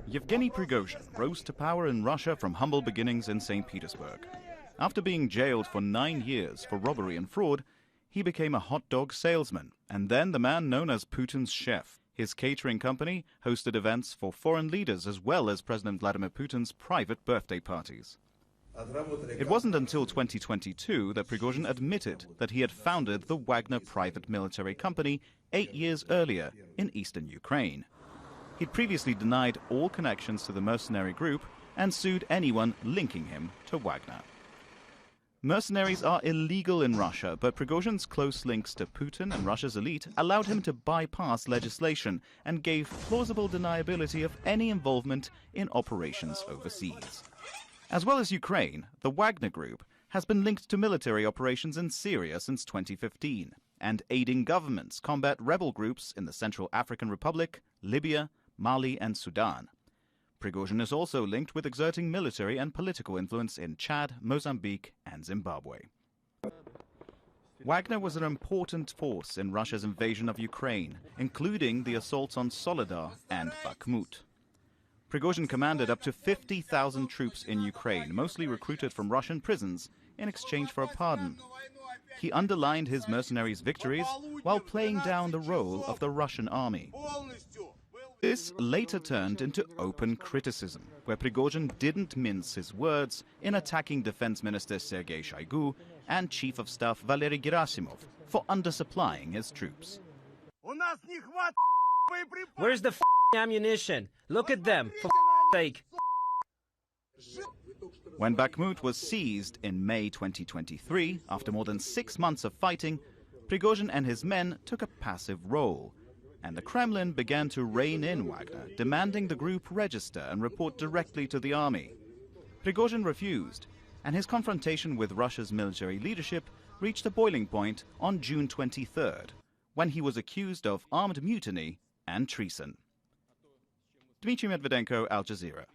Yevgeny Prigozhin rose to power in Russia from humble beginnings in St. Petersburg. After being jailed for 9 years for robbery and fraud, he became a hot dog salesman, and then the man known as Putin's chef. His catering company hosted events for foreign leaders as well as President Vladimir Putin's private birthday parties. It wasn't until 2022 that Prigozhin admitted that he had founded the Wagner private military company 8 years earlier in eastern Ukraine. He'd previously denied all connections to the mercenary group and sued anyone linking him to Wagner. Mercenaries are illegal in Russia, but Prigozhin's close links to Putin and Russia's elite allowed him to bypass legislation and gave plausible deniability of any involvement in operations overseas. As well as Ukraine, the Wagner Group has been linked to military operations in Syria since 2015 and aiding governments combat rebel groups in the Central African Republic, Libya, Mali and Sudan. Prigozhin is also linked with exerting military and political influence in Chad, Mozambique and Zimbabwe. Wagner was an important force in Russia's invasion of Ukraine, including the assaults on Soledar and Bakhmut. Prigozhin commanded up to 50,000 troops in Ukraine, mostly recruited from Russian prisons, in exchange for a pardon. He underlined his mercenaries' victories while playing down the role of the Russian army. This later turned into open criticism, where Prigozhin didn't mince his words in attacking Defense Minister Sergei Shoigu and Chief of Staff Valery Gerasimov for undersupplying his troops. Where's the ammunition? Look at them, for sake. When Bakhmut was seized in May 2023, after more than 6 months of fighting, Prigozhin and his men took a passive role. And the Kremlin began to rein in Wagner, demanding the group register and report directly to the army. Prigozhin refused, and his confrontation with Russia's military leadership reached a boiling point on June 23rd, when he was accused of armed mutiny and treason. Dmitry Medvedenko, Al Jazeera.